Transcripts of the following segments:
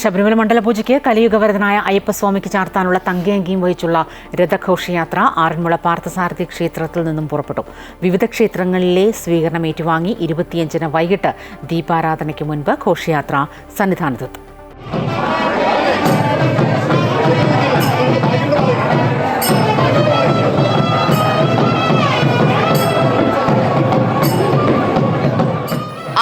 ശബരിമല മണ്ഡലപൂജയ്ക്ക് കലിയുഗവരതനായ അയ്യപ്പസ്വാമിക്ക് ചാർത്താനുള്ള തങ്കയങ്കിയും വഹിച്ചുള്ള രഥഘോഷയാത്ര ആറന്മുള പാർത്ഥസാരഥി ക്ഷേത്രത്തിൽ നിന്നും പുറപ്പെട്ടു. വിവിധ ക്ഷേത്രങ്ങളിലെ സ്വീകരണം ഏറ്റുവാങ്ങി 25-ന് വൈകിട്ട് ദീപാരാധനയ്ക്ക് മുൻപ് ഘോഷയാത്ര സന്നിധാനത്തെത്തും.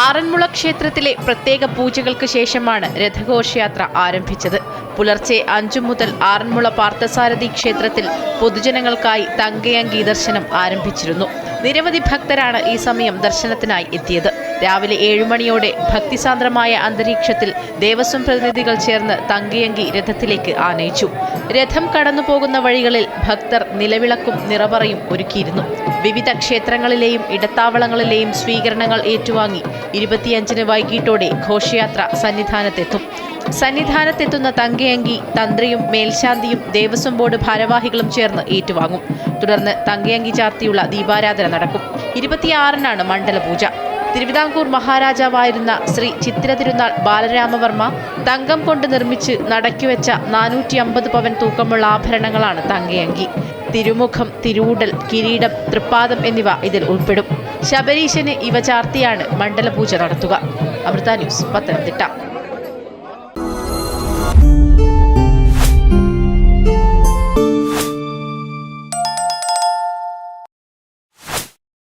ആറന്മുള ക്ഷേത്രത്തിലെ പ്രത്യേക പൂജകൾക്ക് ശേഷമാണ് രഥഘോഷയാത്ര ആരംഭിച്ചത്. പുലർച്ചെ 5 മുതൽ ആറന്മുള പാർത്ഥസാരഥി ക്ഷേത്രത്തിൽ പൊതുജനങ്ങൾക്കായി തങ്കയങ്കി ദർശനം ആരംഭിച്ചിരുന്നു. നിരവധി ഭക്തരാണ് ഈ സമയം ദർശനത്തിനായി എത്തിയത്. രാവിലെ 7 മണിയോടെ ഭക്തിസാന്ദ്രമായ അന്തരീക്ഷത്തിൽ ദേവസ്വം പ്രതിനിധികൾ ചേർന്ന് തങ്കയങ്കി രഥത്തിലേക്ക് ആനയിച്ചു. രഥം കടന്നുപോകുന്ന വഴികളിൽ ഭക്തർ നിലവിളക്കും നിറപറയും ഒരുക്കിയിരുന്നു. വിവിധ ക്ഷേത്രങ്ങളിലെയും ഇടത്താവളങ്ങളിലെയും സ്വീകരണങ്ങൾ ഏറ്റുവാങ്ങി 25-ന് വൈകിട്ടോടെ ഘോഷയാത്ര സന്നിധാനത്തെത്തും. സന്നിധാനത്തെത്തുന്ന തങ്കയങ്കി തന്ത്രിയും മേൽശാന്തിയും ദേവസ്വം ബോർഡ് ഭാരവാഹികളും ചേർന്ന് ഏറ്റുവാങ്ങും. തുടർന്ന് തങ്കയങ്കി ചാർത്തിയുള്ള ദീപാരാധന നടക്കും. 26-നാണ് മണ്ഡലപൂജ. തിരുവിതാംകൂർ മഹാരാജാവായിരുന്ന ശ്രീ ചിത്തിര തിരുനാൾ ബാലരാമവർമ്മ തങ്കം കൊണ്ട് നിർമ്മിച്ച് നടക്കിവെച്ച 450 പവൻ തൂക്കമുള്ള ആഭരണങ്ങളാണ് തങ്കയങ്കി. തിരുമുഖം, തിരുവുടൽ, കിരീടം, തൃപ്പാദം എന്നിവ ഇതിൽ ഉൾപ്പെടും. ശബരീശന് ഇവ ചാർത്തിയാണ് മണ്ഡലപൂജ നടത്തുക. അമൃത ന്യൂസ്, പത്തനംതിട്ട.